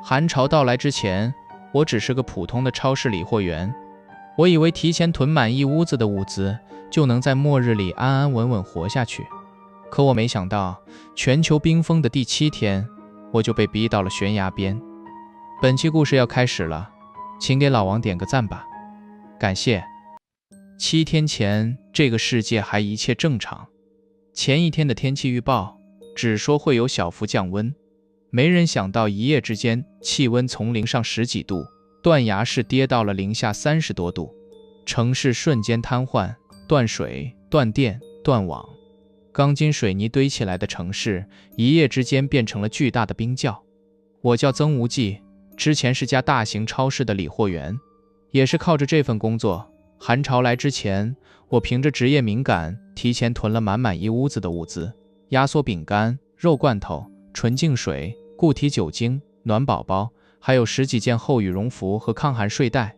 寒潮到来之前，我只是个普通的超市理货员。我以为提前囤满一屋子的物资，就能在末日里安安稳稳活下去。可我没想到，全球冰封的第7天，我就被逼到了悬崖边。本期故事要开始了，请给老王点个赞吧，感谢。7天前，这个世界还一切正常。前一天的天气预报只说会有小幅降温，没人想到一夜之间气温从零上10几度，断崖式跌到了零下30多度，城市瞬间瘫痪，断水、断电、断网。钢筋水泥堆起来的城市，一夜之间变成了巨大的冰窖。我叫曾无忌，之前是家大型超市的理货员，也是靠着这份工作，寒潮来之前，我凭着职业敏感，提前囤了满一屋子的物资，压缩饼干、肉罐头、纯净水、固体酒精、暖宝宝，还有10几件厚羽绒服和抗寒睡袋。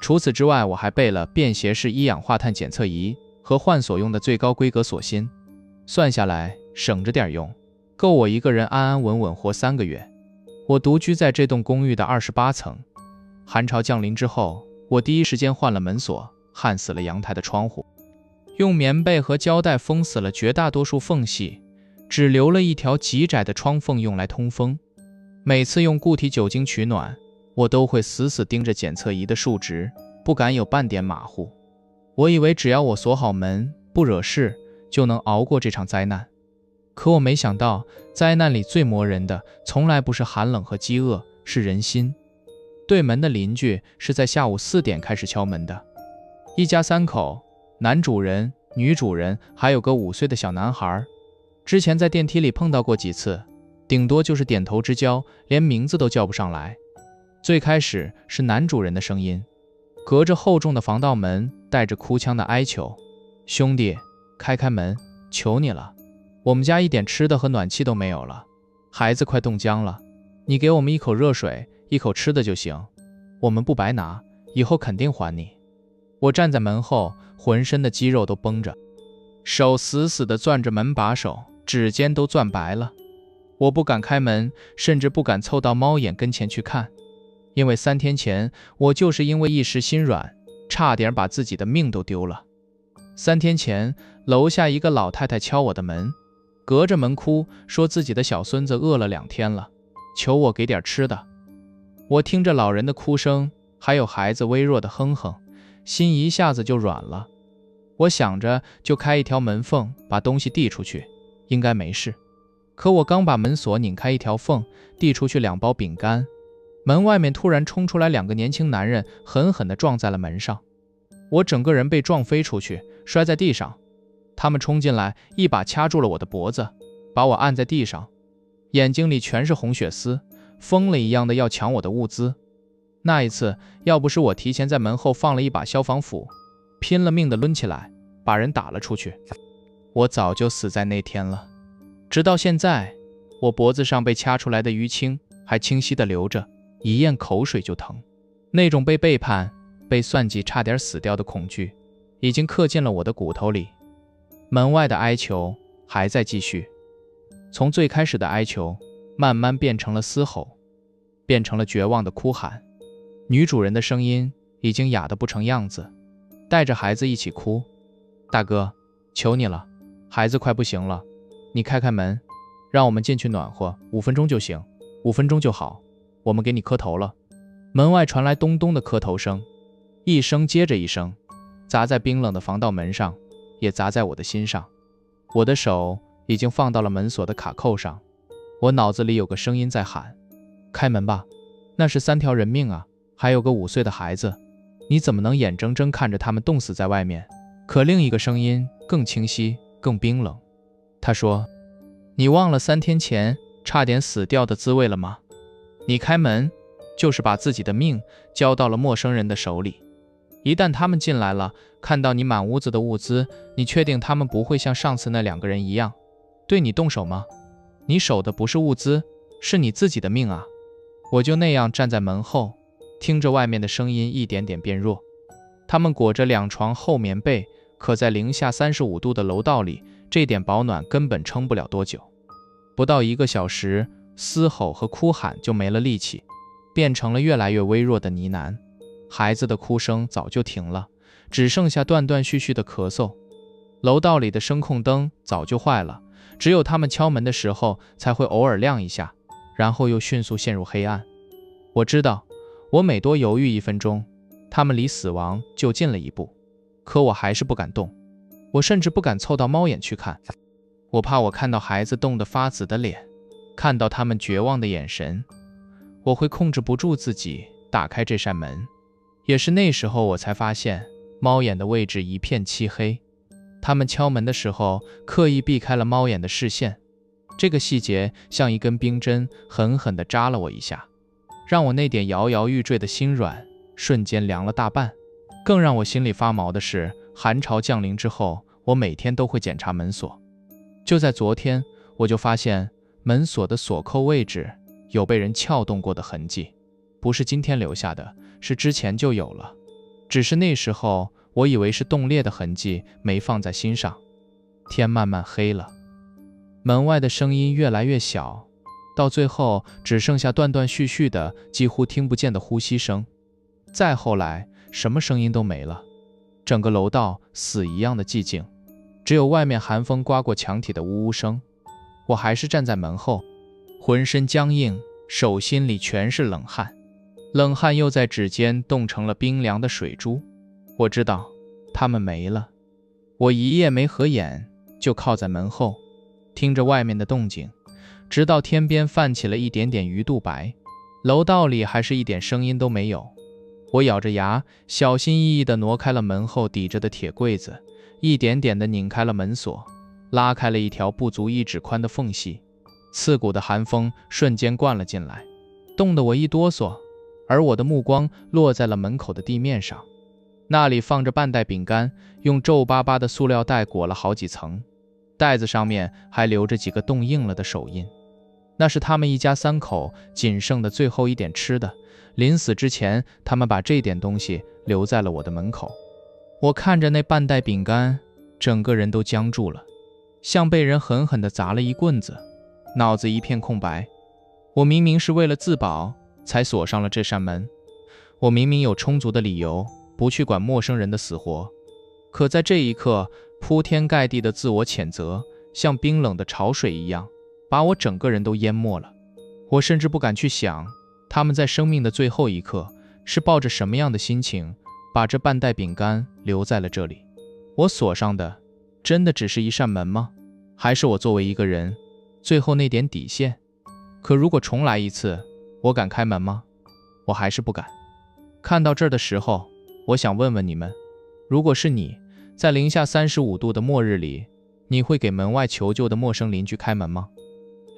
除此之外，我还备了便携式一氧化碳检测仪和换锁用的最高规格锁芯，算下来省着点用，够我一个人安安稳稳活3个月。我独居在这栋公寓的28层。寒潮降临之后，我第一时间换了门锁，焊死了阳台的窗户，用棉被和胶带封死了绝大多数缝隙，只留了一条极窄的窗缝用来通风。每次用固体酒精取暖，我都会死死盯着检测仪的数值，不敢有半点马虎。我以为只要我锁好门，不惹事，就能熬过这场灾难。可我没想到，灾难里最磨人的从来不是寒冷和饥饿，是人心。对门的邻居是在下午4点开始敲门的，一家3口，男主人、女主人，还有个5岁的小男孩。之前在电梯里碰到过几次，顶多就是点头之交，连名字都叫不上来。最开始是男主人的声音，隔着厚重的防盗门，带着哭腔的哀求：兄弟，开门，求你了，我们家一点吃的和暖气都没有了，孩子快冻僵了，你给我们一口热水，一口吃的就行，我们不白拿，以后肯定还你。我站在门后，浑身的肌肉都绷着，手死死地攥着门把手，指尖都攥白了。我不敢开门，甚至不敢凑到猫眼跟前去看，因为3天前我就是因为一时心软，差点把自己的命都丢了。3天前，楼下一个老太太敲我的门，隔着门哭，说自己的小孙子饿了2天了，求我给点吃的。我听着老人的哭声，还有孩子微弱的哼哼，心一下子就软了。我想着就开一条门缝，把东西递出去，应该没事。可我刚把门锁拧开一条缝，递出去2包饼干，门外面突然冲出来2个年轻男人，狠狠地撞在了门上。我整个人被撞飞出去，摔在地上。他们冲进来，一把掐住了我的脖子，把我按在地上，眼睛里全是红血丝，疯了一样的要抢我的物资。那一次，要不是我提前在门后放了一把消防斧，拼了命的抡起来，把人打了出去，我早就死在那天了。直到现在，我脖子上被掐出来的淤青还清晰的流着，一咽口水就疼。那种被背叛、被算计差点死掉的恐惧，已经刻进了我的骨头里。门外的哀求还在继续，从最开始的哀求，慢慢变成了嘶吼，变成了绝望的哭喊。女主人的声音已经哑得不成样子，带着孩子一起哭：大哥，求你了，孩子快不行了，你开门，让我们进去暖和，5分钟就行，5分钟就好，我们给你磕头了。门外传来咚咚的磕头声，一声接着一声，砸在冰冷的防盗门上，也砸在我的心上。我的手已经放到了门锁的卡扣上，我脑子里有个声音在喊：开门吧，那是3条人命啊，还有个5岁的孩子，你怎么能眼睁睁看着他们冻死在外面？可另一个声音更清晰，更冰冷，他说：你忘了3天前差点死掉的滋味了吗？你开门，就是把自己的命交到了陌生人的手里。一旦他们进来了，看到你满屋子的物资，你确定他们不会像上次那2个人一样，对你动手吗？你守的不是物资，是你自己的命啊！我就那样站在门后，听着外面的声音一点点变弱。他们裹着2床厚棉被，可在零下35度的楼道里，这点保暖根本撑不了多久。不到1个小时，嘶吼和哭喊就没了力气，变成了越来越微弱的呢喃。孩子的哭声早就停了，只剩下断断续续的咳嗽。楼道里的声控灯早就坏了，只有他们敲门的时候才会偶尔亮一下，然后又迅速陷入黑暗。我知道，我每多犹豫1分钟，他们离死亡就近了一步，可我还是不敢动。我甚至不敢凑到猫眼去看，我怕我看到孩子冻得发紫的脸，看到他们绝望的眼神，我会控制不住自己打开这扇门。也是那时候我才发现，猫眼的位置一片漆黑。他们敲门的时候刻意避开了猫眼的视线，这个细节像一根冰针狠狠地扎了我一下，让我那点摇摇欲坠的心软瞬间凉了大半。更让我心里发毛的是，寒潮降临之后，我每天都会检查门锁。就在昨天，我就发现门锁的锁扣位置有被人撬动过的痕迹，不是今天留下的，是之前就有了，只是那时候我以为是冻裂的痕迹，没放在心上。天慢慢黑了，门外的声音越来越小，到最后只剩下断断续续的几乎听不见的呼吸声。再后来什么声音都没了，整个楼道死一样的寂静，只有外面寒风刮过墙体的呜呜声。我还是站在门后，浑身僵硬，手心里全是冷汗，冷汗又在指尖冻成了冰凉的水珠。我知道他们没了。我一夜没合眼，就靠在门后，听着外面的动静，直到天边泛起了一点点鱼肚白，楼道里还是一点声音都没有。我咬着牙，小心翼翼地挪开了门后抵着的铁柜子，一点点地拧开了门锁，拉开了一条不足1指宽的缝隙。刺骨的寒风瞬间灌了进来，冻得我一哆嗦，而我的目光落在了门口的地面上，那里放着半袋饼干，用皱巴巴的塑料袋裹了好几层，袋子上面还留着几个冻硬了的手印。那是他们一家3口仅剩的最后一点吃的，临死之前，他们把这点东西留在了我的门口。我看着那半袋饼干，整个人都僵住了，像被人狠狠地砸了一棍子，脑子一片空白。我明明是为了自保才锁上了这扇门，我明明有充足的理由不去管陌生人的死活，可在这一刻，铺天盖地的自我谴责像冰冷的潮水一样，把我整个人都淹没了。我甚至不敢去想，他们在生命的最后一刻是抱着什么样的心情，把这半袋饼干留在了这里。我锁上的真的只是一扇门吗？还是我作为一个人最后那点底线？可如果重来一次，我敢开门吗？我还是不敢。看到这儿的时候，我想问问你们，如果是你，在零下35度的末日里，你会给门外求救的陌生邻居开门吗？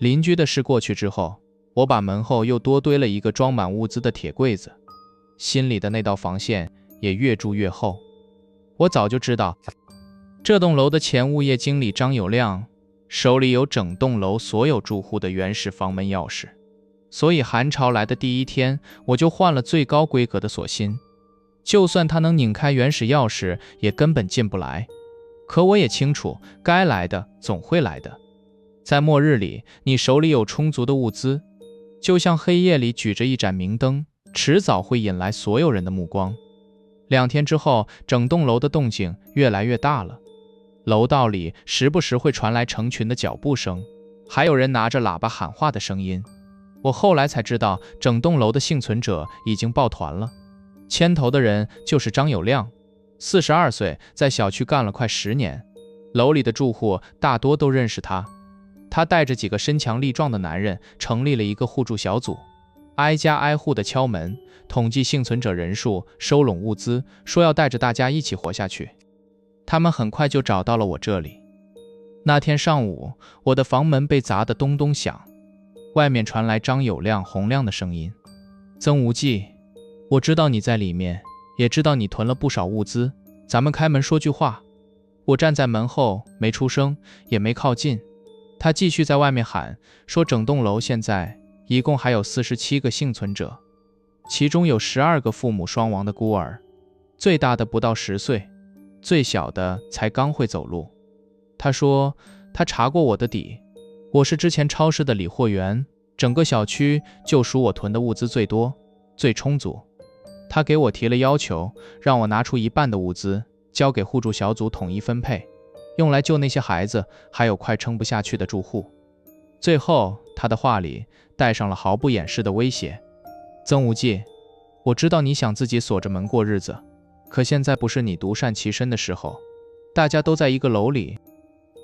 邻居的事过去之后，我把门后又多堆了一个装满物资的铁柜子，心里的那道防线也越筑越厚。我早就知道，这栋楼的前物业经理张有亮手里有整栋楼所有住户的原始房门钥匙，所以寒潮来的第一天，我就换了最高规格的锁芯。就算他能拧开原始钥匙，也根本进不来。可我也清楚，该来的总会来的。在末日里，你手里有充足的物资，就像黑夜里举着一盏明灯，迟早会引来所有人的目光。2天之后，整栋楼的动静越来越大了，楼道里时不时会传来成群的脚步声，还有人拿着喇叭喊话的声音。我后来才知道，整栋楼的幸存者已经抱团了。牵头的人就是张有亮，42岁，在小区干了快10年，楼里的住户大多都认识他。他带着几个身强力壮的男人，成立了一个互助小组，挨家挨户的敲门，统计幸存者人数，收拢物资，说要带着大家一起活下去。他们很快就找到了我这里。那天上午，我的房门被砸得咚咚响，外面传来张有亮洪亮的声音：曾无忌，我知道你在里面，也知道你囤了不少物资，咱们开门说句话。我站在门后，没出声，也没靠近。他继续在外面喊，说整栋楼现在一共还有47个幸存者，其中有12个父母双亡的孤儿，最大的不到10岁，最小的才刚会走路。他说他查过我的底，我是之前超市的理货员，整个小区就属我囤的物资最多，最充足。他给我提了要求，让我拿出一半的物资，交给互助小组统一分配，用来救那些孩子，还有快撑不下去的住户。最后，他的话里带上了毫不掩饰的威胁。曾无忌，我知道你想自己锁着门过日子，可现在不是你独善其身的时候，大家都在一个楼里，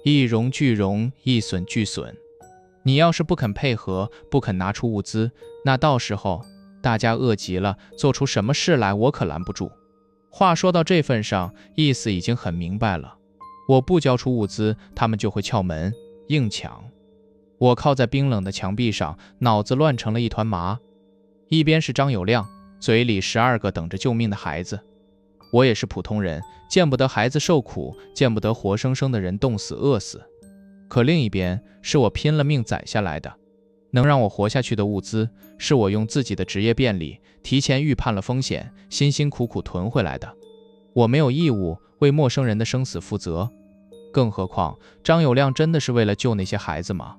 一荣俱荣，一损俱损。你要是不肯配合，不肯拿出物资，那到时候大家饿极了，做出什么事来我可拦不住。话说到这份上，意思已经很明白了，我不交出物资，他们就会撬门硬抢。我靠在冰冷的墙壁上，脑子乱成了一团麻。一边是张有亮，嘴里12个等着救命的孩子。我也是普通人，见不得孩子受苦，见不得活生生的人冻死饿死。可另一边是我拼了命攒下来的，能让我活下去的物资，是我用自己的职业便利提前预判了风险，辛辛苦苦囤回来的。我没有义务为陌生人的生死负责，更何况张有亮真的是为了救那些孩子吗？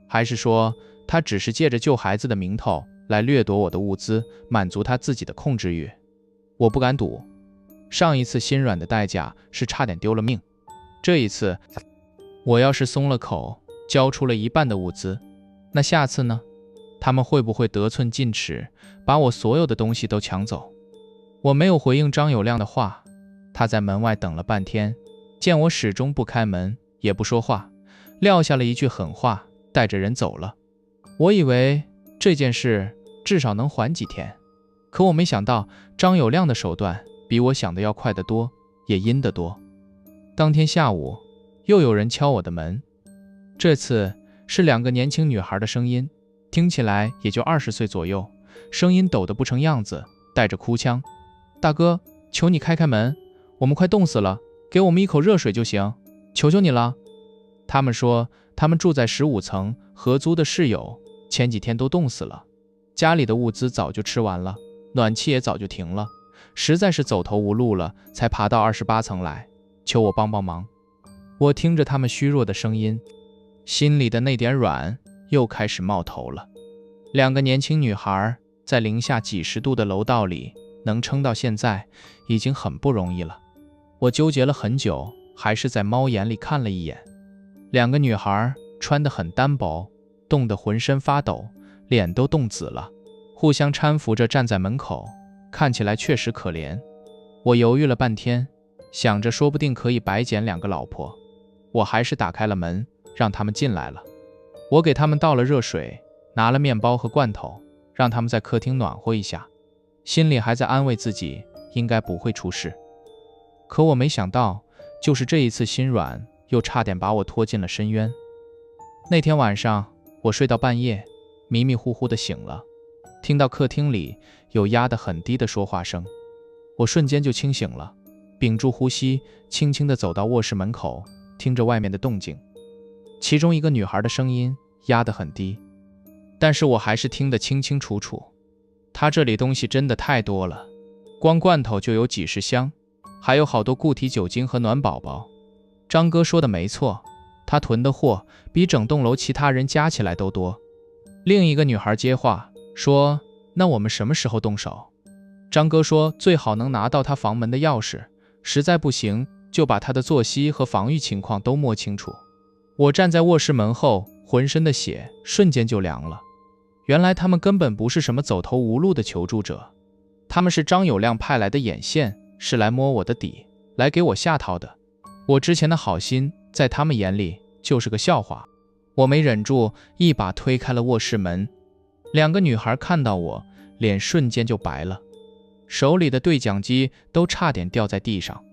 还是说他只是借着救孩子的名头来掠夺我的物资，满足他自己的控制欲？我不敢赌。上一次心软的代价是差点丢了命，这一次我要是松了口，交出了一半的物资，那下次呢？他们会不会得寸进尺，把我所有的东西都抢走？我没有回应张有亮的话，他在门外等了半天，见我始终不开门，也不说话，撂下了一句狠话，带着人走了。我以为这件事至少能缓几天，可我没想到张有亮的手段比我想的要快得多，也阴得多。当天下午又有人敲我的门，这次是2个年轻女孩的声音，听起来也就20岁左右，声音抖得不成样子，带着哭腔。大哥，求你开开门，我们快冻死了，给我们一口热水就行，求求你了。他们说他们住在15层，合租的室友前几天都冻死了，家里的物资早就吃完了，暖气也早就停了，实在是走投无路了，才爬到28层来，求我帮帮忙。我听着他们虚弱的声音，心里的那点软又开始冒头了。2个年轻女孩在零下几十度的楼道里能撑到现在，已经很不容易了。我纠结了很久，还是在猫眼里看了一眼。2个女孩穿得很单薄，冻得浑身发抖，脸都冻紫了，互相搀扶着站在门口，看起来确实可怜。我犹豫了半天，想着说不定可以白捡2个老婆，我还是打开了门，让他们进来了。我给他们倒了热水，拿了面包和罐头，让他们在客厅暖和一下，心里还在安慰自己应该不会出事。可我没想到，就是这一次心软，又差点把我拖进了深渊。那天晚上我睡到半夜，迷迷糊糊的醒了，听到客厅里有压得很低的说话声，我瞬间就清醒了，屏住呼吸，轻轻地走到卧室门口，听着外面的动静。其中一个女孩的声音压得很低，但是我还是听得清清楚楚。她这里东西真的太多了，光罐头就有几十箱，还有好多固体酒精和暖宝宝。张哥说的没错，他囤的货比整栋楼其他人加起来都多。另一个女孩接话说，那我们什么时候动手？张哥说最好能拿到他房门的钥匙，实在不行就把他的作息和防御情况都摸清楚。我站在卧室门后，浑身的血瞬间就凉了。原来他们根本不是什么走投无路的求助者，他们是张有亮派来的眼线，是来摸我的底，来给我下套的。我之前的好心在他们眼里就是个笑话。我没忍住，一把推开了卧室门。2个女孩看到我，脸瞬间就白了，手里的对讲机都差点掉在地上。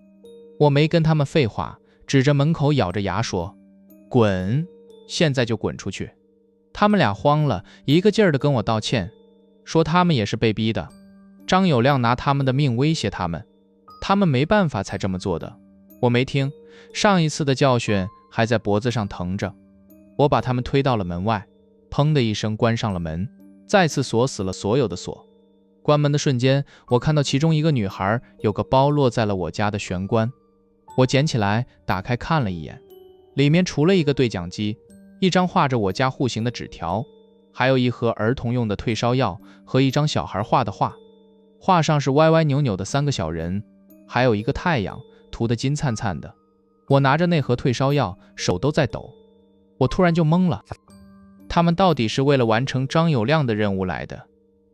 我没跟他们废话，指着门口咬着牙说，滚，现在就滚出去。他们俩慌了，一个劲儿地跟我道歉，说他们也是被逼的，张有亮拿他们的命威胁他们，他们没办法才这么做的。我没听，上一次的教训还在脖子上疼着。我把他们推到了门外，砰的一声关上了门，再次锁死了所有的锁。关门的瞬间，我看到其中一个女孩有个包落在了我家的玄关，我捡起来打开看了一眼，里面除了一个对讲机，一张画着我家户型的纸条，还有一盒儿童用的退烧药和一张小孩画的画，画上是歪歪扭扭的3个小人，还有一个太阳，涂得金灿灿的。我拿着那盒退烧药，手都在抖。我突然就懵了，他们到底是为了完成张有亮的任务来的，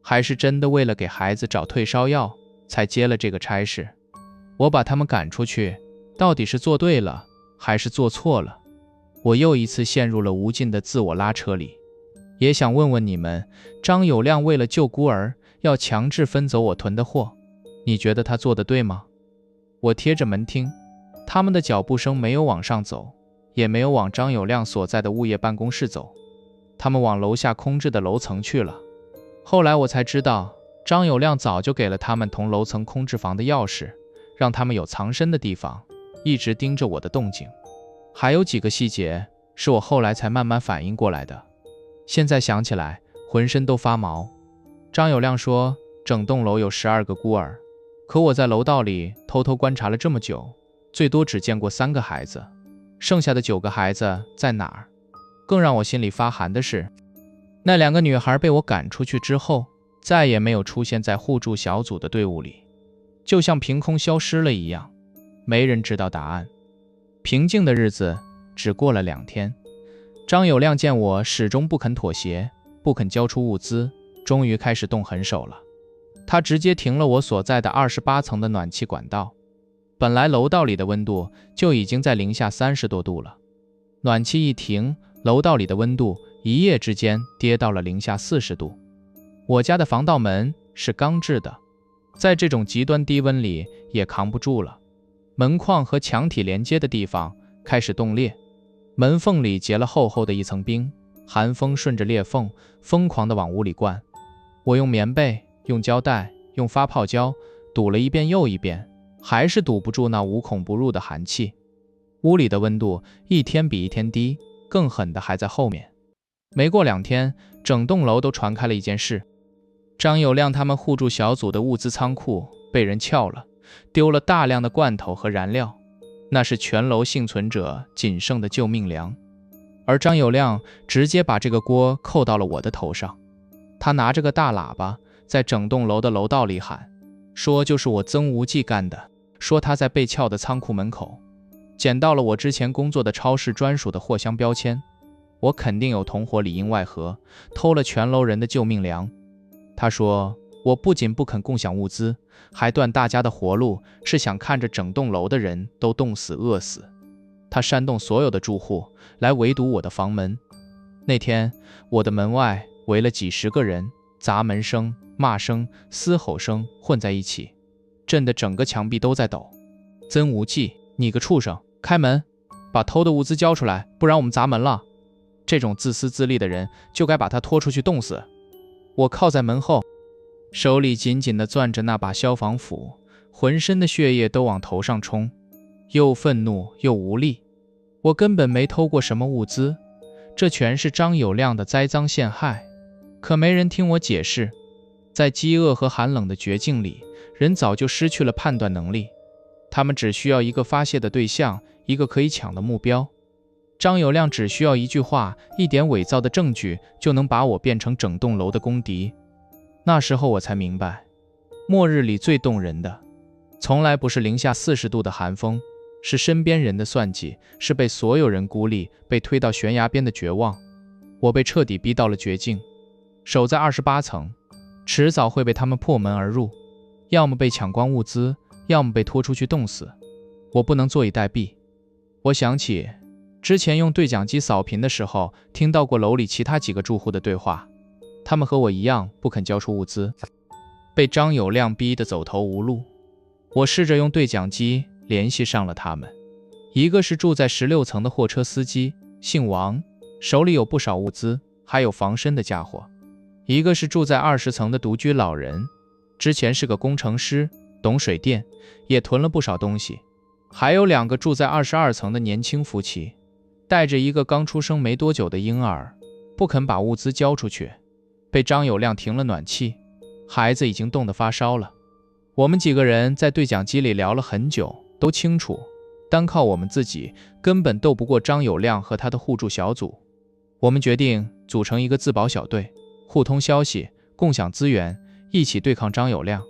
还是真的为了给孩子找退烧药才接了这个差事？我把他们赶出去，到底是做对了还是做错了？我又一次陷入了无尽的自我拉扯里。也想问问你们，张有亮为了救孤儿，要强制分走我囤的货，你觉得他做得对吗？我贴着门听，他们的脚步声没有往上走，也没有往张有亮所在的物业办公室走，他们往楼下空置的楼层去了。后来我才知道，张有亮早就给了他们同楼层空置房的钥匙，让他们有藏身的地方，一直盯着我的动静。还有几个细节是我后来才慢慢反应过来的，现在想起来浑身都发毛。张有亮说整栋楼有12个孤儿，可我在楼道里偷偷观察了这么久，最多只见过3个孩子，剩下的9个孩子在哪儿？更让我心里发寒的是，那2个女孩被我赶出去之后，再也没有出现在互助小组的队伍里，就像凭空消失了一样，没人知道答案。平静的日子只过了2天，张有亮见我始终不肯妥协，不肯交出物资，终于开始动狠手了。他直接停了我所在的28层的暖气管道。本来楼道里的温度就已经在零下30多度了，暖气一停，楼道里的温度一夜之间跌到了零下40度。我家的防盗门是钢制的，在这种极端低温里也扛不住了，门框和墙体连接的地方开始冻裂，门缝里结了厚厚的一层冰，寒风顺着裂缝疯狂地往屋里灌。我用棉被、用胶带、用发泡胶堵了一遍又一遍，还是堵不住那无孔不入的寒气。屋里的温度一天比一天低，更狠的还在后面。没过2天，整栋楼都传开了一件事，张有亮他们互助小组的物资仓库被人撬了，丢了大量的罐头和燃料，那是全楼幸存者仅剩的救命粮。而张有亮直接把这个锅扣到了我的头上，他拿着个大喇叭在整栋楼的楼道里喊，说就是我曾无忌干的，说他在被撬的仓库门口捡到了我之前工作的超市专属的货箱标签，我肯定有同伙里应外合，偷了全楼人的救命粮。他说我不仅不肯共享物资，还断大家的活路，是想看着整栋楼的人都冻死饿死。他煽动所有的住户来围堵我的房门。那天我的门外围了几10个人，砸门声、骂声、嘶吼声混在一起，震得整个墙壁都在抖。曾无忌，你个畜生，开门，把偷的物资交出来，不然我们砸门了。这种自私自利的人就该把他拖出去冻死。我靠在门后，手里紧紧地攥着那把消防斧，浑身的血液都往头上冲，又愤怒又无力。我根本没偷过什么物资，这全是张有亮的栽赃陷害。可没人听我解释，在饥饿和寒冷的绝境里，人早就失去了判断能力，他们只需要一个发泄的对象，一个可以抢的目标。张有亮只需要一句话，一点伪造的证据，就能把我变成整栋楼的公敌。那时候我才明白，末日里最动人的从来不是零下40度的寒风，是身边人的算计，是被所有人孤立，被推到悬崖边的绝望。我被彻底逼到了绝境，守在28层，迟早会被他们破门而入，要么被抢光物资，要么被拖出去冻死。我不能坐以待毙。我想起之前用对讲机扫频的时候，听到过楼里其他几个住户的对话，他们和我一样不肯交出物资，被张有亮逼得走投无路。我试着用对讲机联系上了他们，一个是住在16层的货车司机，姓王，手里有不少物资，还有防身的家伙；一个是住在20层的独居老人，之前是个工程师，懂水电，也囤了不少东西；还有2个住在22层的年轻夫妻，带着一个刚出生没多久的婴儿，不肯把物资交出去，被张有亮停了暖气，孩子已经冻得发烧了。我们几个人在对讲机里聊了很久，都清楚，单靠我们自己根本斗不过张有亮和他的互助小组。我们决定组成一个自保小队，互通消息，共享资源，一起对抗张友谅。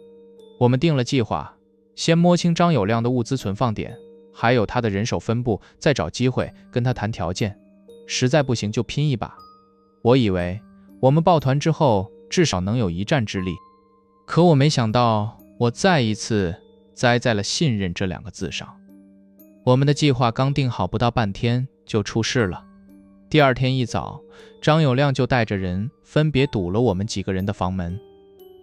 我们定了计划，先摸清张友谅的物资存放点，还有他的人手分布，再找机会跟他谈条件，实在不行就拼一把。我以为我们抱团之后至少能有一战之力，可我没想到我再一次栽在了信任这2个字上。我们的计划刚定好不到半天就出事了。第二天一早，张友谅就带着人分别堵了我们几个人的房门。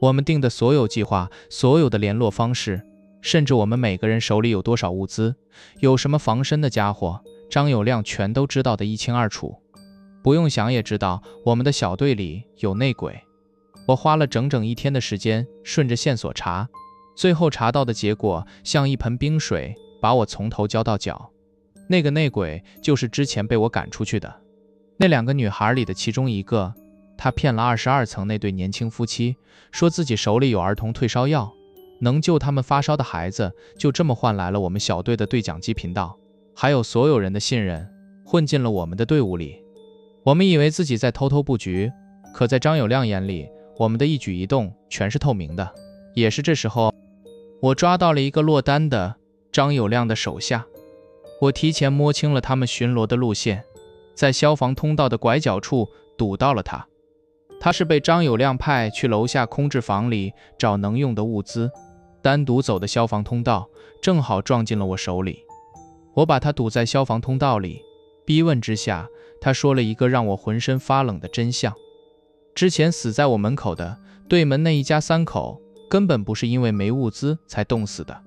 我们定的所有计划，所有的联络方式，甚至我们每个人手里有多少物资，有什么防身的家伙，张友谅全都知道得一清二楚。不用想也知道我们的小队里有内鬼。我花了整整1天的时间顺着线索查，最后查到的结果像一盆冰水，把我从头浇到脚。那个内鬼就是之前被我赶出去的那2个女孩里的其中一个。他骗了22层那对年轻夫妻，说自己手里有儿童退烧药，能救他们发烧的孩子，就这么换来了我们小队的对讲机频道，还有所有人的信任，混进了我们的队伍里。我们以为自己在偷偷布局，可在张友谅眼里，我们的一举一动全是透明的。也是这时候，我抓到了一个落单的张友谅的手下。我提前摸清了他们巡逻的路线，在消防通道的拐角处堵到了他。他是被张友谅派去楼下空置房里找能用的物资，单独走的消防通道正好撞进了我手里。我把他堵在消防通道里，逼问之下，他说了一个让我浑身发冷的真相。之前死在我门口的对门那一家3口，根本不是因为没物资才冻死的，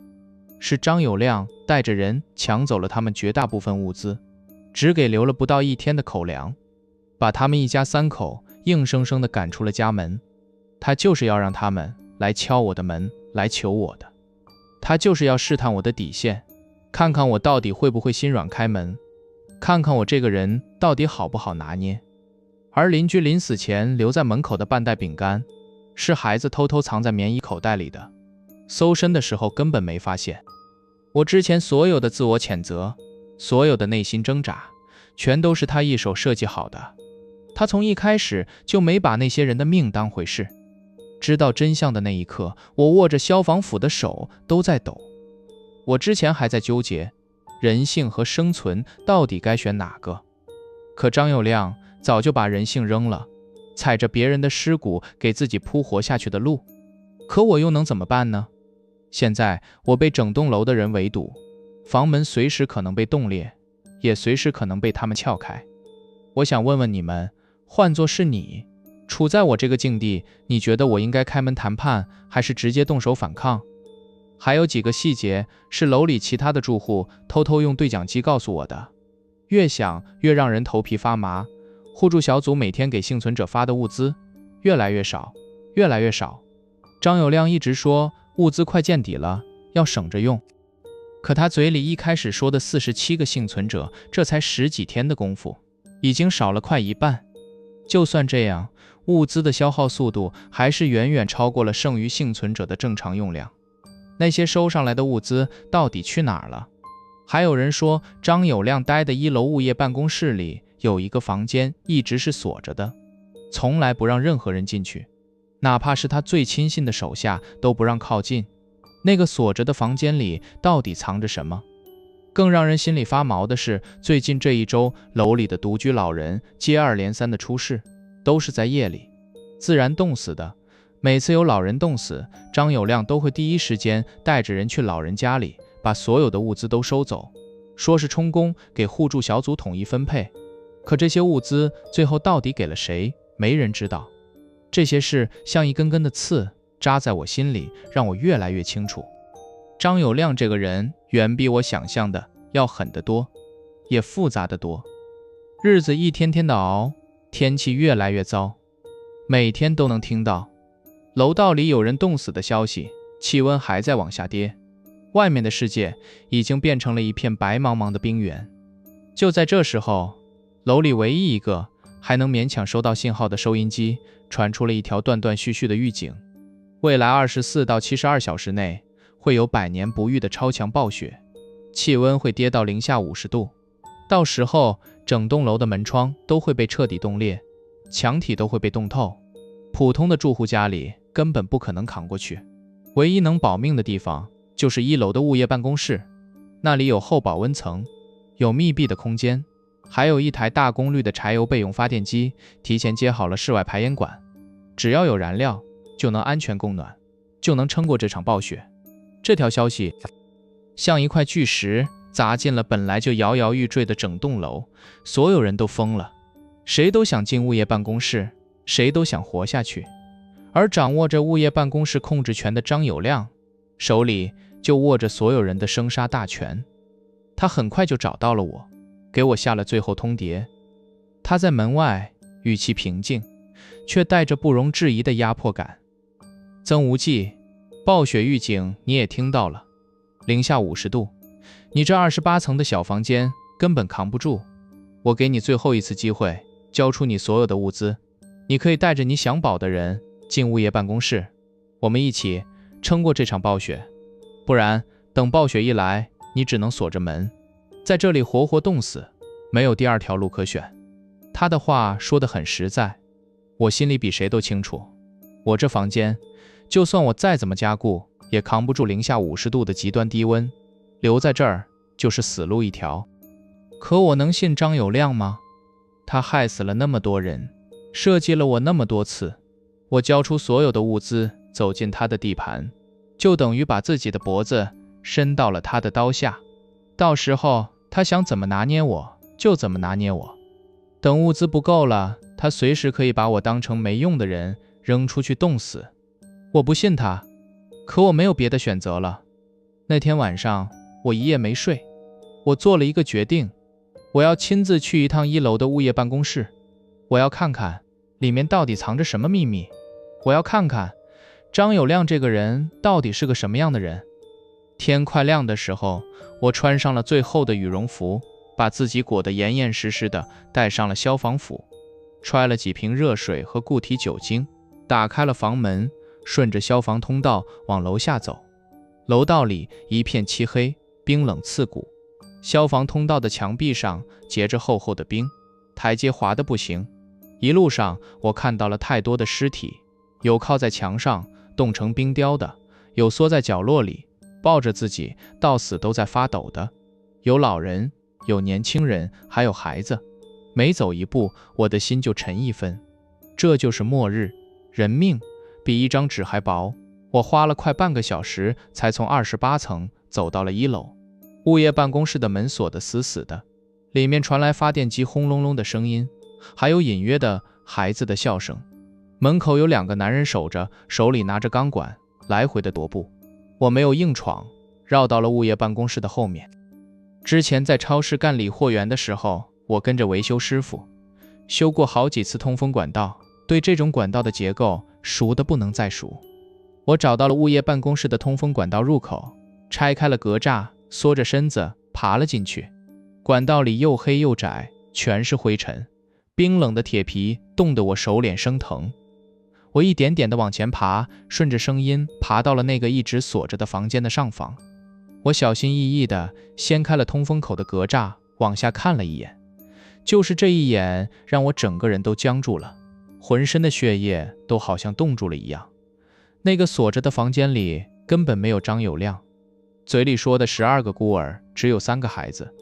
是张友谅带着人抢走了他们绝大部分物资，只给留了不到1天的口粮，把他们一家3口硬生生地赶出了家门。他就是要让他们来敲我的门，来求我的。他就是要试探我的底线，看看我到底会不会心软开门，看看我这个人到底好不好拿捏。而邻居临死前留在门口的半袋饼干，是孩子偷偷藏在棉衣口袋里的，搜身的时候根本没发现。我之前所有的自我谴责，所有的内心挣扎，全都是他一手设计好的。他从一开始就没把那些人的命当回事。知道真相的那一刻，我握着消防斧的手都在抖。我之前还在纠结人性和生存到底该选哪个，可张友谅早就把人性扔了，踩着别人的尸骨给自己铺活下去的路。可我又能怎么办呢？现在我被整栋楼的人围堵，房门随时可能被冻裂，也随时可能被他们撬开。我想问问你们，换作是你，处在我这个境地，你觉得我应该开门谈判，还是直接动手反抗？还有几个细节是楼里其他的住户偷偷用对讲机告诉我的，越想越让人头皮发麻。互助小组每天给幸存者发的物资越来越少，越来越少。张友谅一直说物资快见底了，要省着用。可他嘴里一开始说的47个幸存者，这才10几天的功夫，已经少了快一半。就算这样，物资的消耗速度还是远远超过了剩余幸存者的正常用量。那些收上来的物资到底去哪儿了？还有人说张友谅待的1楼物业办公室里有一个房间一直是锁着的，从来不让任何人进去，哪怕是他最亲信的手下都不让靠近。那个锁着的房间里到底藏着什么？更让人心里发毛的是，最近这1周楼里的独居老人接二连三的出事，都是在夜里，自然冻死的。每次有老人冻死，张友谅都会第一时间带着人去老人家里，把所有的物资都收走，说是充公，给互助小组统一分配。可这些物资最后到底给了谁，没人知道。这些事像一根根的刺扎在我心里，让我越来越清楚，张友谅这个人远比我想象的要狠得多，也复杂得多。日子一天天的熬，天气越来越糟，每天都能听到楼道里有人冻死的消息，气温还在往下跌，外面的世界已经变成了一片白茫茫的冰原。就在这时候，楼里唯一一个还能勉强收到信号的收音机传出了一条断断续续的预警，未来24到72小时内会有100年不遇的超强暴雪，气温会跌到零下50度，到时候整栋楼的门窗都会被彻底冻裂，墙体都会被冻透，普通的住户家里根本不可能扛过去。唯一能保命的地方就是1楼的物业办公室，那里有厚保温层，有密闭的空间，还有一台大功率的柴油备用发电机，提前接好了室外排烟管，只要有燃料就能安全供暖，就能撑过这场暴雪。这条消息像一块巨石砸进了本来就摇摇欲坠的整栋楼，所有人都疯了，谁都想进物业办公室，谁都想活下去。而掌握着物业办公室控制权的张友亮，手里就握着所有人的生杀大权。他很快就找到了我，给我下了最后通牒。他在门外，语气平静，却带着不容置疑的压迫感。曾无忌，暴雪预警你也听到了，零下50度，你这28层的小房间根本扛不住。我给你最后一次机会，交出你所有的物资，你可以带着你想保的人进物业办公室，我们一起撑过这场暴雪。不然等暴雪一来，你只能锁着门，在这里活活冻死，没有第二条路可选。他的话说得很实在，我心里比谁都清楚，我这房间就算我再怎么加固，也扛不住零下50度的极端低温，留在这儿就是死路一条。可我能信张友亮吗？他害死了那么多人，设计了我那么多次，我交出所有的物资，走进他的地盘，就等于把自己的脖子伸到了他的刀下。到时候他想怎么拿捏我就怎么拿捏我，等物资不够了，他随时可以把我当成没用的人扔出去冻死。我不信他，可我没有别的选择了。那天晚上我一夜没睡，我做了一个决定，我要亲自去一趟1楼的物业办公室，我要看看里面到底藏着什么秘密，我要看看张友亮这个人到底是个什么样的人。天快亮的时候，我穿上了最厚的羽绒服，把自己裹得严严实实的，带上了消防斧，揣了几瓶热水和固体酒精，打开了房门，顺着消防通道往楼下走。楼道里一片漆黑，冰冷刺骨，消防通道的墙壁上结着厚厚的冰，台阶滑得不行。一路上我看到了太多的尸体，有靠在墙上冻成冰雕的，有缩在角落里抱着自己到死都在发抖的，有老人，有年轻人，还有孩子。每走一步，我的心就沉一分。这就是末日，人命比一张纸还薄。我花了快半个小时才从28层走到了1楼。物业办公室的门锁得死死的，里面传来发电机轰隆隆的声音，还有隐约的孩子的笑声。门口有2个男人守着，手里拿着钢管，来回的踱步。我没有硬闯，绕到了物业办公室的后面。之前在超市干理货员的时候，我跟着维修师傅修过好几次通风管道，对这种管道的结构熟得不能再熟。我找到了物业办公室的通风管道入口，拆开了格栅，缩着身子爬了进去。管道里又黑又窄，全是灰尘，冰冷的铁皮冻得我手脸生疼。我一点点地往前爬，顺着声音爬到了那个一直锁着的房间的上方。我小心翼翼地掀开了通风口的格栅，往下看了一眼。就是这一眼，让我整个人都僵住了，浑身的血液都好像冻住了一样。那个锁着的房间里根本没有张友亮，嘴里说的12个孤儿只有3个孩子，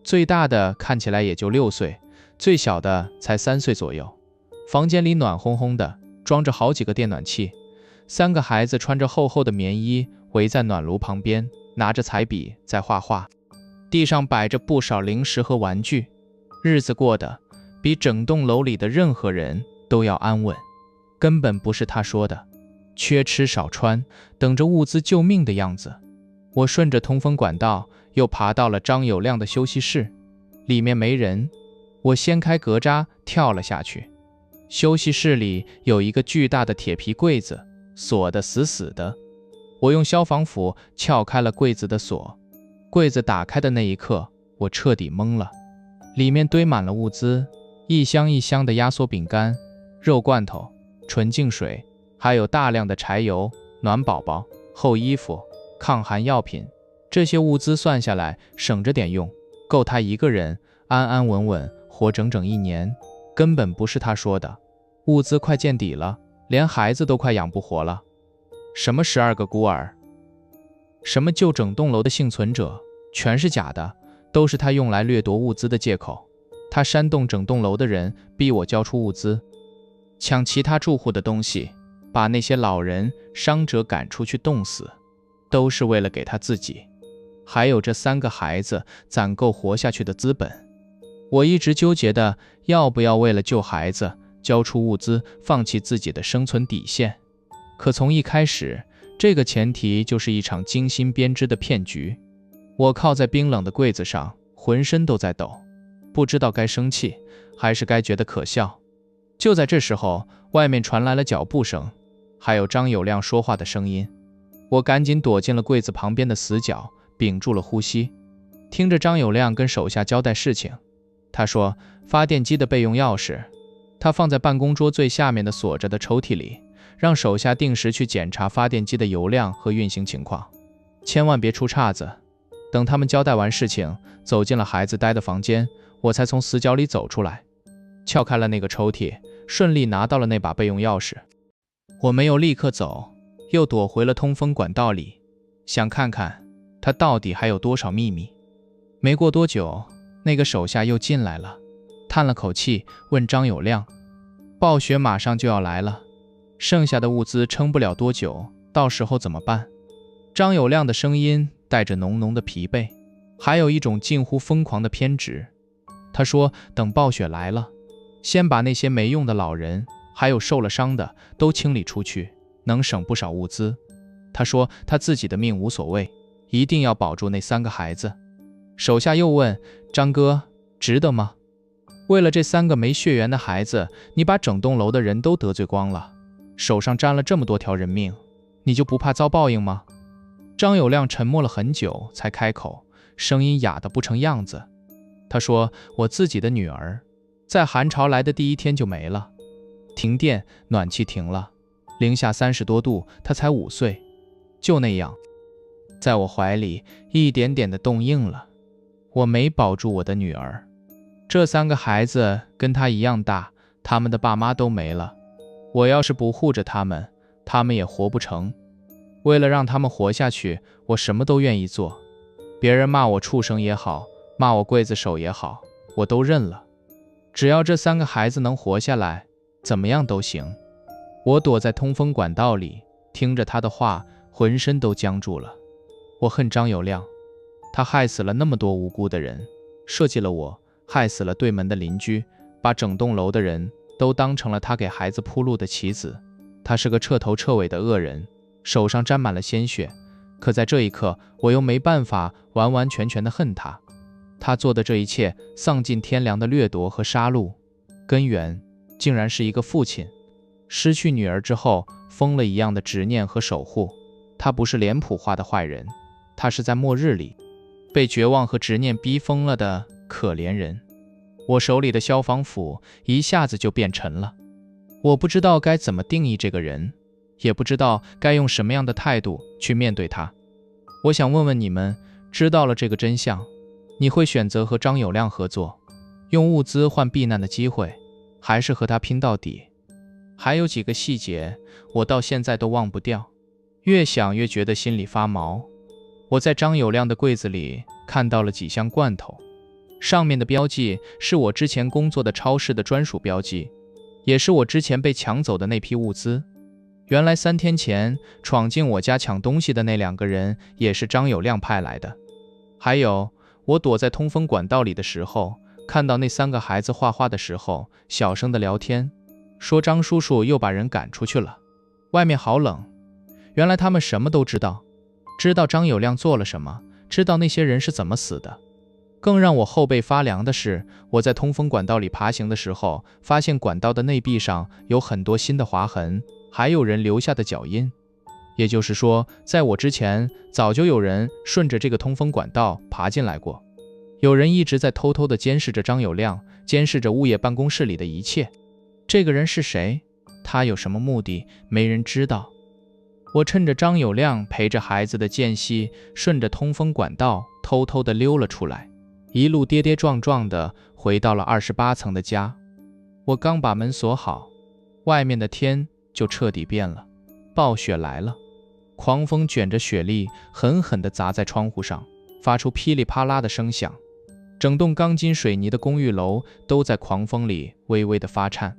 最大的看起来也就6岁，最小的才3岁左右。房间里暖烘烘的，装着好几个电暖器，3个孩子穿着厚厚的棉衣，围在暖炉旁边，拿着彩笔在画画。地上摆着不少零食和玩具，日子过得比整栋楼里的任何人都要安稳。根本不是他说的缺吃少穿，等着物资救命的样子。我顺着通风管道又爬到了张友亮的休息室，里面没人。我掀开格栅跳了下去。休息室里有一个巨大的铁皮柜子，锁得死死的。我用消防斧撬开了柜子的锁，柜子打开的那一刻，我彻底懵了。里面堆满了物资，一箱一箱的压缩饼干、肉罐头、纯净水，还有大量的柴油、暖宝宝、厚衣服、抗寒药品。这些物资算下来省着点用，够他一个人安安稳稳活整整1年，根本不是他说的。物资快见底了，连孩子都快养不活了。什么12个孤儿，什么救整栋楼的幸存者，全是假的，都是他用来掠夺物资的借口。他煽动整栋楼的人逼我交出物资，抢其他住户的东西，把那些老人、伤者赶出去冻死，都是为了给他自己，还有这3个孩子攒够活下去的资本。我一直纠结的要不要为了救孩子交出物资，放弃自己的生存底线。可从一开始，这个前提就是一场精心编织的骗局。我靠在冰冷的柜子上，浑身都在抖，不知道该生气还是该觉得可笑。就在这时候，外面传来了脚步声，还有张友亮说话的声音。我赶紧躲进了柜子旁边的死角，屏住了呼吸，听着张友亮跟手下交代事情。他说发电机的备用钥匙他放在办公桌最下面的锁着的抽屉里，让手下定时去检查发电机的油量和运行情况，千万别出岔子。等他们交代完事情，走进了孩子待的房间，我才从死角里走出来，撬开了那个抽屉，顺利拿到了那把备用钥匙。我没有立刻走，又躲回了通风管道里，想看看他到底还有多少秘密。没过多久，那个手下又进来了，叹了口气，问张友亮：暴雪马上就要来了，剩下的物资撑不了多久，到时候怎么办？张友亮的声音带着浓浓的疲惫，还有一种近乎疯狂的偏执。他说等暴雪来了，先把那些没用的老人还有受了伤的都清理出去，能省不少物资。他说他自己的命无所谓，一定要保住那3个孩子。手下又问：张哥，值得吗？为了这3个没血缘的孩子，你把整栋楼的人都得罪光了，手上沾了这么多条人命，你就不怕遭报应吗？张友亮沉默了很久才开口，声音哑得不成样子。他说我自己的女儿在寒潮来的第1天就没了，停电，暖气停了，零下30多度，她才5岁，就那样在我怀里一点点的冻硬了。我没保住我的女儿，这3个孩子跟她一样大，他们的爸妈都没了，我要是不护着他们，他们也活不成。为了让他们活下去，我什么都愿意做，别人骂我畜生也好，骂我刽子手也好，我都认了。只要这3个孩子能活下来，怎么样都行。我躲在通风管道里，听着他的话，浑身都僵住了。我恨张友亮，他害死了那么多无辜的人，设计了我，害死了对门的邻居，把整栋楼的人都当成了他给孩子铺路的棋子。他是个彻头彻尾的恶人，手上沾满了鲜血。可在这一刻，我又没办法完完全全的恨他。他做的这一切丧尽天良的掠夺和杀戮，根源竟然是一个父亲失去女儿之后疯了一样的执念和守护。他不是脸谱化的坏人，他是在末日里被绝望和执念逼疯了的可怜人。我手里的消防斧一下子就变沉了，我不知道该怎么定义这个人，也不知道该用什么样的态度去面对他。我想问问你们，知道了这个真相，你会选择和张友亮合作，用物资换避难的机会，还是和他拼到底？还有几个细节我到现在都忘不掉，越想越觉得心里发毛。我在张友亮的柜子里看到了几箱罐头，上面的标记是我之前工作的超市的专属标记，也是我之前被抢走的那批物资。原来3天前闯进我家抢东西的那2个人也是张友亮派来的。还有我躲在通风管道里的时候，看到那3个孩子画画的时候小声的聊天，说张叔叔又把人赶出去了，外面好冷。原来他们什么都知道，知道张友亮做了什么，知道那些人是怎么死的。更让我后背发凉的是，我在通风管道里爬行的时候，发现管道的内壁上有很多新的划痕，还有人留下的脚印。也就是说，在我之前早就有人顺着这个通风管道爬进来过，有人一直在偷偷地监视着张友亮，监视着物业办公室里的一切。这个人是谁？他有什么目的？没人知道。我趁着张友亮陪着孩子的间隙，顺着通风管道偷偷地溜了出来，一路跌跌撞撞的回到了28层的家。我刚把门锁好，外面的天就彻底变了。暴雪来了，狂风卷着雪粒狠狠地砸在窗户上，发出噼里啪啦的声响。整栋钢筋水泥的公寓楼都在狂风里微微地发颤。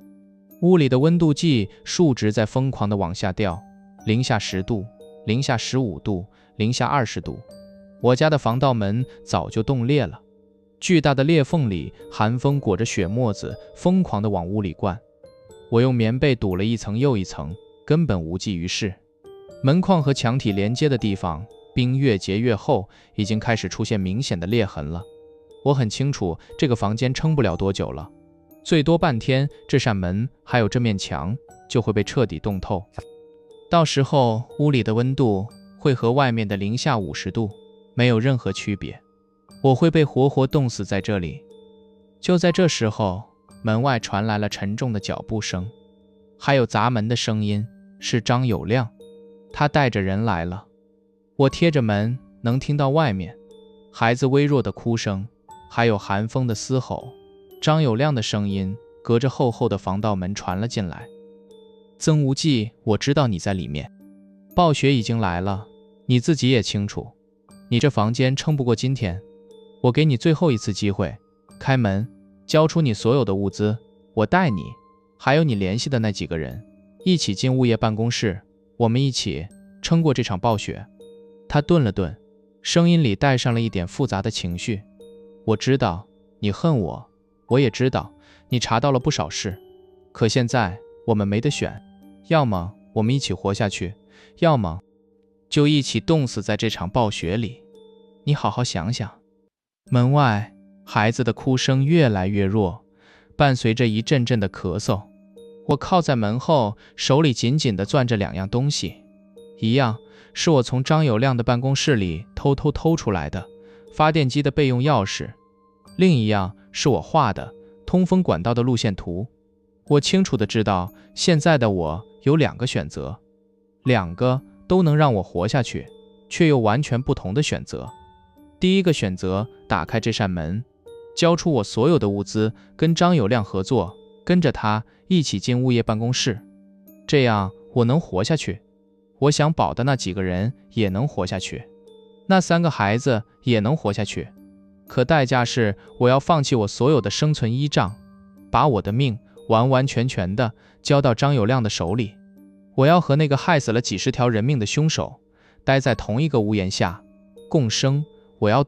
屋里的温度计数值在疯狂地往下掉，零下10度，零下15度，零下20度。我家的防盗门早就冻裂了，巨大的裂缝里寒风裹着雪沫子疯狂地往屋里灌。我用棉被堵了一层又一层，根本无济于事。门框和墙体连接的地方冰越结越厚，已经开始出现明显的裂痕了。我很清楚这个房间撑不了多久了，最多半天，这扇门还有这面墙就会被彻底冻透。到时候屋里的温度会和外面的零下50度没有任何区别，我会被活活冻死在这里。就在这时候，门外传来了沉重的脚步声，还有砸门的声音，是张友谅，他带着人来了。我贴着门能听到外面孩子微弱的哭声，还有寒风的嘶吼。张友谅的声音隔着厚厚的防盗门传了进来：曾无忌，我知道你在里面，暴雪已经来了，你自己也清楚，你这房间撑不过今天，我给你最后一次机会，开门，交出你所有的物资，我带你还有你联系的那几个人一起进物业办公室，我们一起撑过这场暴雪。他顿了顿，声音里带上了一点复杂的情绪。我知道你恨我，我也知道你查到了不少事，可现在我们没得选，要么我们一起活下去，要么就一起冻死在这场暴雪里。你好好想想。门外孩子的哭声越来越弱，伴随着一阵阵的咳嗽。我靠在门后，手里紧紧地攥着2样东西，一样是我从张友谅的办公室里偷出来的发电机的备用钥匙，另一样是我画的通风管道的路线图。我清楚地知道，现在的我有2个选择，2个都能让我活下去，却又完全不同的选择。第一个选择，打开这扇门，交出我所有的物资，跟张友谅合作，跟着他一起进物业办公室，这样我能活下去，我想保的那几个人也能活下去，那3个孩子也能活下去。可代价是我要放弃我所有的生存依仗，把我的命完完全全的交到张友谅的手里。我要和那个害死了几10条人命的凶手待在同一个屋檐下共生。我要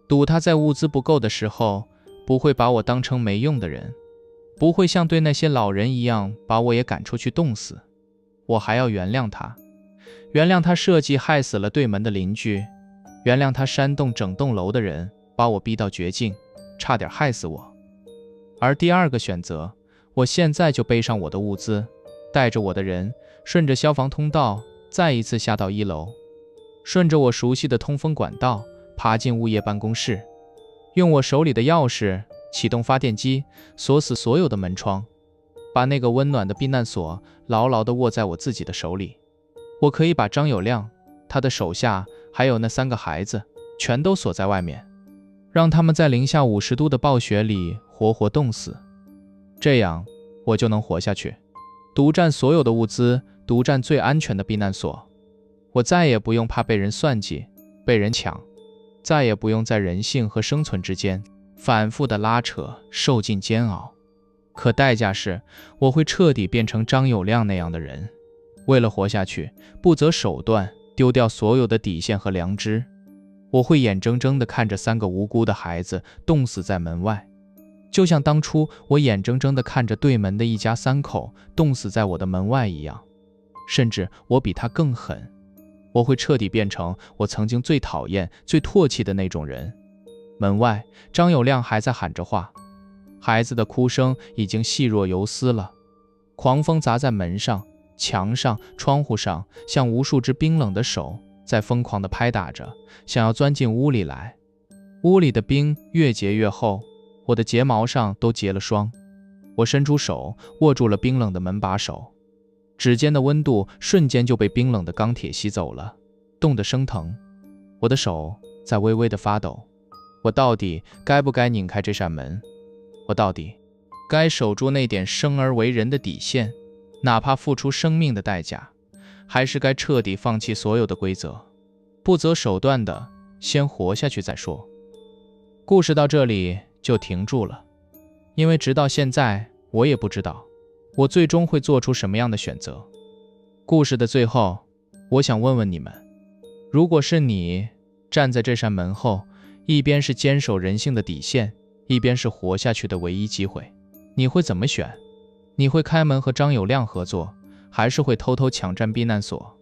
赌他在物资不够的时候不会把我当成没用的人，不会像对那些老人一样把我也赶出去冻死。我还要原谅他，原谅他设计害死了对门的邻居，原谅他煽动整栋楼的人把我逼到绝境，差点害死我。而第2个选择，我现在就背上我的物资，带着我的人，顺着消防通道再一次下到1楼，顺着我熟悉的通风管道爬进物业办公室，用我手里的钥匙启动发电机，锁死所有的门窗，把那个温暖的避难所牢牢地握在我自己的手里。我可以把张友谅、他的手下还有那3个孩子全都锁在外面，让他们在零下50度的暴雪里活活冻死，这样我就能活下去，独占所有的物资，独占最安全的避难所。我再也不用怕被人算计，被人抢，再也不用在人性和生存之间反复的拉扯，受尽煎熬。可代价是我会彻底变成张友谅那样的人，为了活下去不择手段，丢掉所有的底线和良知。我会眼睁睁地看着3个无辜的孩子冻死在门外，就像当初我眼睁睁地看着对门的一家3口冻死在我的门外一样，甚至我比他更狠。我会彻底变成我曾经最讨厌、最唾弃的那种人。门外，张友谅还在喊着话，孩子的哭声已经细若游丝了。狂风砸在门上、墙上、窗户上，像无数只冰冷的手在疯狂地拍打着，想要钻进屋里来。屋里的冰越结越厚，我的睫毛上都结了霜。我伸出手握住了冰冷的门把手，指尖的温度瞬间就被冰冷的钢铁吸走了，冻得生疼。我的手在微微的发抖。我到底该不该拧开这扇门？我到底该守住那点生而为人的底线，哪怕付出生命的代价，还是该彻底放弃所有的规则，不择手段的先活下去再说？故事到这里就停住了，因为直到现在我也不知道我最终会做出什么样的选择。故事的最后，我想问问你们，如果是你站在这扇门后，一边是坚守人性的底线，一边是活下去的唯一机会，你会怎么选？你会开门和张友谅合作，还是会偷偷抢占避难所？